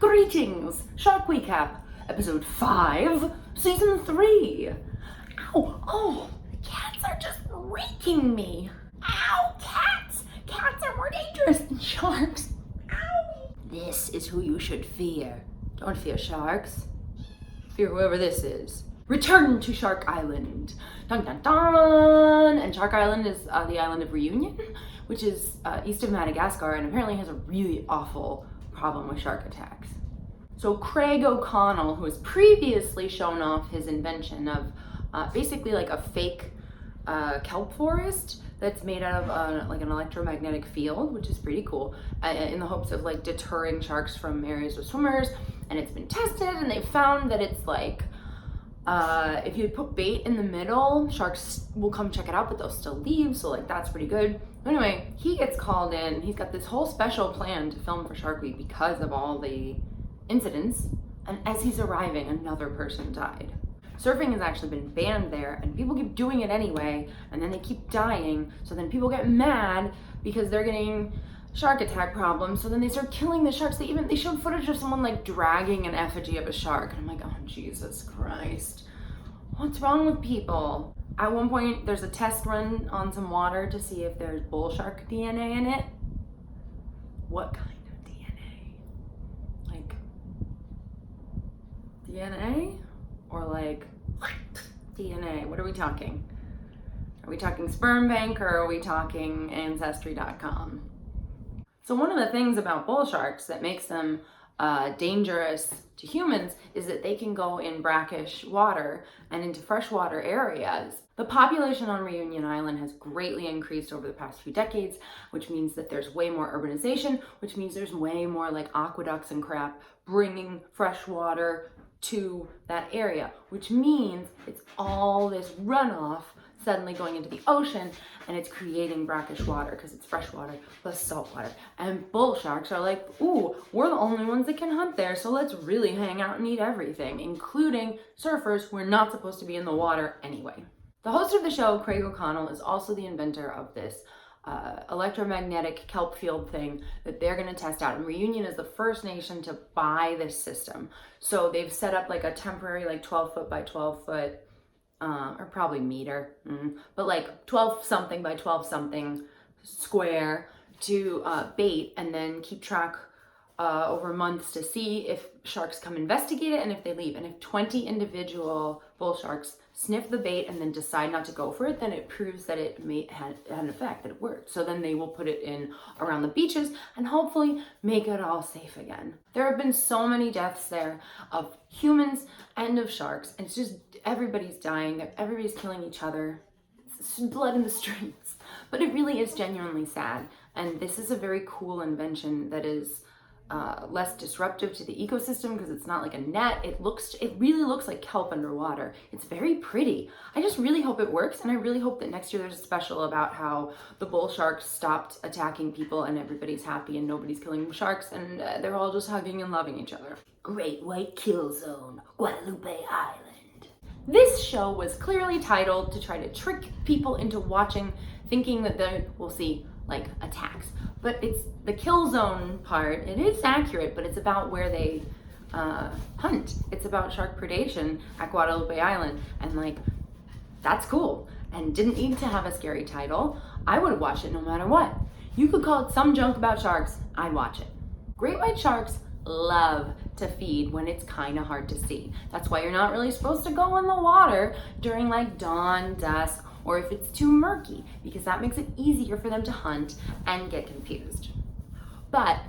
Greetings, Shark Wecap, Episode 5, Season 3. Ow, oh, cats are just raking me. Ow, cats! Cats are more dangerous than sharks. Ow! This is who you should fear. Don't fear sharks. Fear whoever this is. Return to Shark Island. Dun dun dun! And Shark Island is the island of Reunion, which is east of Madagascar, and apparently has a really awful problem with shark attacks. So Craig O'Connell, who has previously shown off his invention of basically like a fake kelp forest that's made out of like an electromagnetic field, which is pretty cool, in the hopes of like deterring sharks from areas with swimmers. And it's been tested, and they found that it's like if you put bait in the middle, sharks will come check it out, but they'll still leave, so like that's pretty good. Anyway, he gets called in. He's got this whole special plan to film for Shark Week because of all the incidents, and as he's arriving, another person died. Surfing has actually been banned there, and people keep doing it anyway, and then they keep dying, so then people get mad because they're getting shark attack problems, so then they start killing the sharks. They showed footage of someone like dragging an effigy of a shark, and I'm like, oh Jesus Christ, what's wrong with people? At one point, there's a test run on some water to see if there's bull shark DNA in it. What kind of DNA? Like DNA? Or like DNA? What are we talking? Are we talking sperm bank, or are we talking ancestry.com? So one of the things about bull sharks that makes them dangerous to humans is that they can go in brackish water and into freshwater areas. The population on Reunion Island has greatly increased over the past few decades, which means that there's way more urbanization, which means there's way more like aqueducts and crap bringing fresh water to that area, which means it's all this runoff suddenly going into the ocean, and it's creating brackish water because it's fresh water plus salt water. And bull sharks are like, ooh, we're the only ones that can hunt there, so let's really hang out and eat everything, including surfers who are not supposed to be in the water anyway. The host of the show, Craig O'Connell, is also the inventor of this electromagnetic kelp field thing that they're going to test out. And Reunion is the first nation to buy this system. So they've set up like a temporary like 12 foot by 12 foot or probably meter, but like 12 something by 12 something square to bait, and then keep track over months to see if sharks come investigate it and if they leave. And if 20 individual bull sharks sniff the bait and then decide not to go for it, then it proves that it had an effect, that it worked. So then they will put it in around the beaches and hopefully make it all safe again. There have been so many deaths there of humans and of sharks, and it's just everybody's dying, everybody's killing each other. It's blood in the streets. But it really is genuinely sad, and this is a very cool invention that is less disruptive to the ecosystem because it's not like a net. It really looks like kelp underwater. It's very pretty. I just really hope it works, and I really hope that next year there's a special about how the bull sharks stopped attacking people and everybody's happy and nobody's killing sharks, and they're all just hugging and loving each other. Great White Kill Zone, Guadalupe Island. This show was clearly titled to try to trick people into watching, thinking that they will see like attacks, but it's the kill zone part. It is accurate, but it's about where they hunt. It's about shark predation at Guadalupe Island, and like that's cool and didn't need to have a scary title. I would watch it no matter what. You could call it some junk about sharks, I'd watch it. Great white sharks love to feed when it's kind of hard to see. That's why you're not really supposed to go in the water during like dawn, dusk, or if it's too murky, because that makes it easier for them to hunt and get confused. But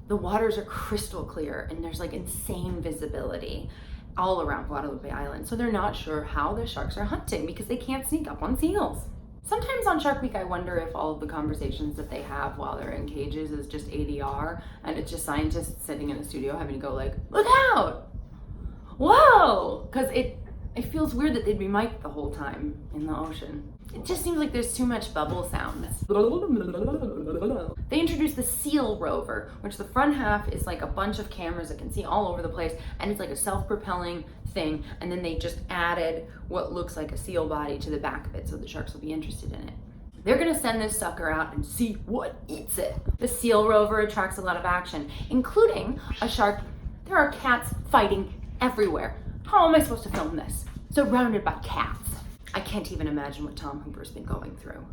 the waters are crystal clear, and there's like insane visibility all around Guadalupe Island, so they're not sure how the sharks are hunting because they can't sneak up on seals. Sometimes on Shark Week, I wonder if all of the conversations that they have while they're in cages is just ADR, and it's just scientists sitting in a studio having to go like, look out! Whoa! Because it feels weird that they'd be mic'd the whole time in the ocean. It just seems like there's too much bubble sound. They introduced the Seal Rover, which the front half is like a bunch of cameras that can see all over the place, and it's like a self-propelling thing, and then they just added what looks like a seal body to the back of it so the sharks will be interested in it. They're gonna send this sucker out and see what eats it. The Seal Rover attracts a lot of action, including a shark There are cats fighting everywhere. How am I supposed to film this? Surrounded by cats. I can't even imagine what Tom Hooper's been going through.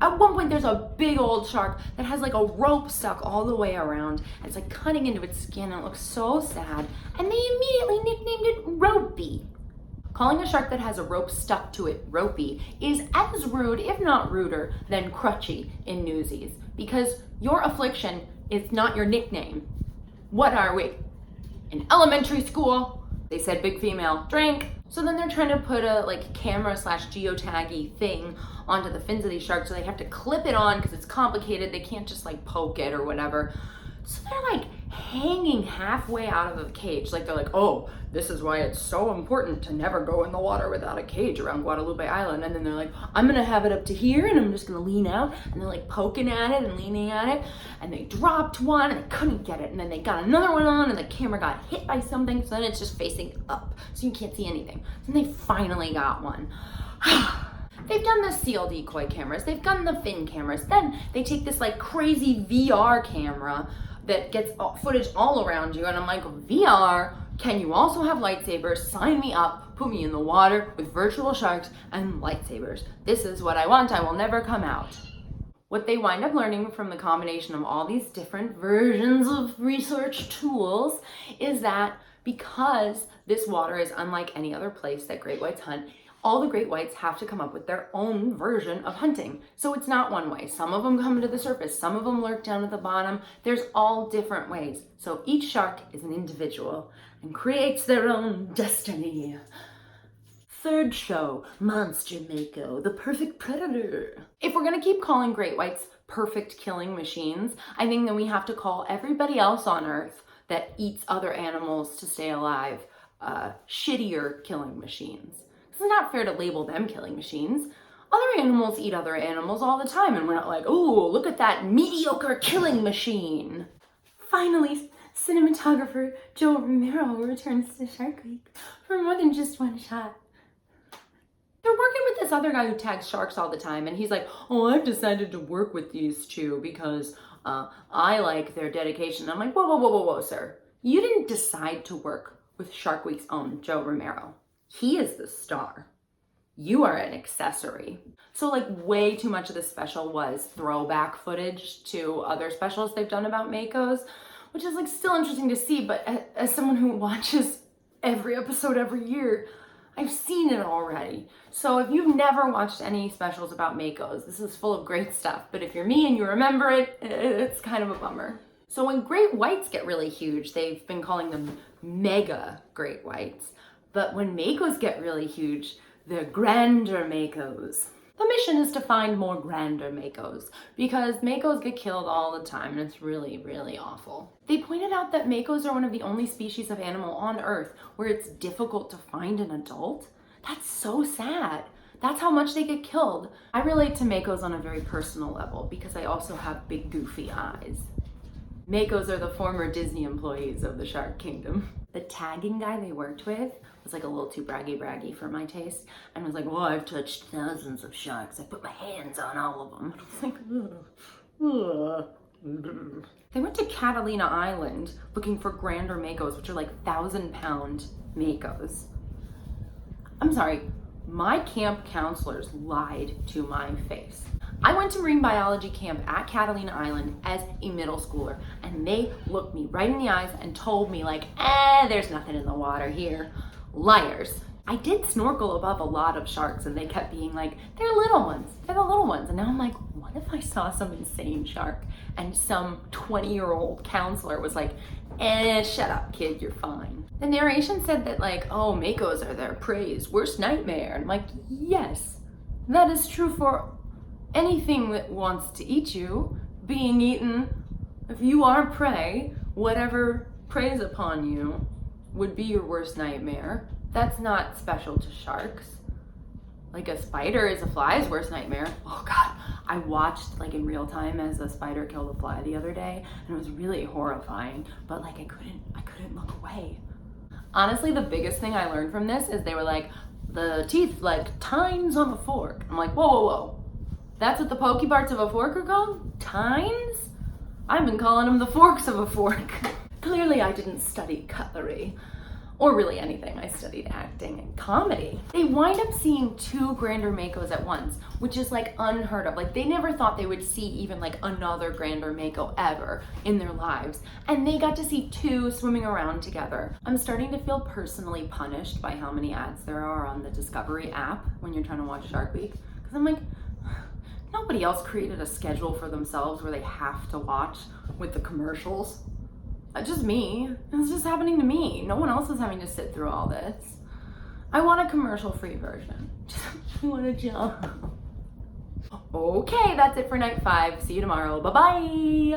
At one point, there's a big old shark that has like a rope stuck all the way around. And it's like cutting into its skin and it looks so sad. And they immediately nicknamed it Ropey. Calling a shark that has a rope stuck to it ropey is as rude, if not ruder, than crutchy in Newsies. Because your affliction is not your nickname. What are we? In elementary school? They said big female, drink. So then they're trying to put a like camera / geotaggy thing onto the fins of these sharks, so they have to clip it on because it's complicated. They can't just like poke it or whatever. So they're like hanging halfway out of the cage. Like they're like, oh, this is why it's so important to never go in the water without a cage around Guadalupe Island. And then they're like, I'm gonna have it up to here and I'm just gonna lean out. And they're like poking at it and leaning at it. And they dropped one and they couldn't get it. And then they got another one on and the camera got hit by something. So then it's just facing up. So you can't see anything. So then they finally got one. They've done the seal decoy cameras. They've done the fin cameras. Then they take this like crazy VR camera that gets footage all around you. And I'm like, VR? Can you also have lightsabers? Sign me up. Put me in the water with virtual sharks and lightsabers. This is what I want. I will never come out. What they wind up learning from the combination of all these different versions of research tools is that because this water is unlike any other place that great whites hunt, all the great whites have to come up with their own version of hunting. So it's not one way. Some of them come to the surface, some of them lurk down at the bottom. There's all different ways. So each shark is an individual and creates their own destiny. Third show, Monster Mako, the perfect predator. If we're gonna keep calling great whites perfect killing machines, I think then we have to call everybody else on Earth that eats other animals to stay alive shittier killing machines. It's not fair to label them killing machines. Other animals eat other animals all the time, and we're not like, oh, look at that mediocre killing machine. Finally, cinematographer Joe Romero returns to Shark Week for more than just one shot. They're working with this other guy who tags sharks all the time, and he's like, oh, I've decided to work with these two because I like their dedication. I'm like, whoa, sir. You didn't decide to work with Shark Week's own Joe Romero. He is the star. You are an accessory. So like way too much of this special was throwback footage to other specials they've done about Makos, which is like still interesting to see, but as someone who watches every episode every year, I've seen it already. So if you've never watched any specials about Makos, this is full of great stuff. But if you're me and you remember it, it's kind of a bummer. So when great whites get really huge, they've been calling them mega great whites. But when Makos get really huge, they're grander Makos. The mission is to find more grander Makos because Makos get killed all the time and it's really, really awful. They pointed out that Makos are one of the only species of animal on Earth where it's difficult to find an adult. That's so sad. That's how much they get killed. I relate to Makos on a very personal level because I also have big goofy eyes. Makos are the former Disney employees of the Shark Kingdom. The tagging guy they worked with was like a little too braggy for my taste and was like, well, I've touched thousands of sharks. I put my hands on all of them. I was like, ugh. They went to Catalina Island looking for grander Makos, which are like 1,000-pound Makos. I'm sorry, my camp counselors lied to my face. I went to marine biology camp at Catalina Island as a middle schooler, and they looked me right in the eyes and told me like, there's nothing in the water here. Liars. I did snorkel above a lot of sharks and they kept being like, they're little ones, they're the little ones. And now I'm like, what if I saw some insane shark and some 20-year-old counselor was like, shut up kid, you're fine. The narration said that like, oh, Makos are their prey's worst nightmare. And I'm like, yes, that is true for anything that wants to eat you, being eaten. If you are prey, whatever preys upon you would be your worst nightmare. That's not special to sharks. Like a spider is a fly's worst nightmare. Oh God, I watched like in real time as a spider killed a fly the other day and it was really horrifying, but like I couldn't look away. Honestly, the biggest thing I learned from this is they were like, the teeth like tines on the fork. I'm like, whoa. That's what the pokey parts of a fork are called? Tines? I've been calling them the forks of a fork. Clearly I didn't study cutlery. Or really anything. I studied acting and comedy. They wind up seeing 2 Grander Makos at once, which is like unheard of. Like they never thought they would see even like another Grander Mako ever in their lives. And they got to see 2 swimming around together. I'm starting to feel personally punished by how many ads there are on the Discovery app when you're trying to watch Shark Week. Because I'm like, nobody else created a schedule for themselves where they have to watch with the commercials. Just me. It's just happening to me. No one else is having to sit through all this. I want a commercial-free version. I want a job. Okay, that's it for night 5. See you tomorrow. Bye-bye.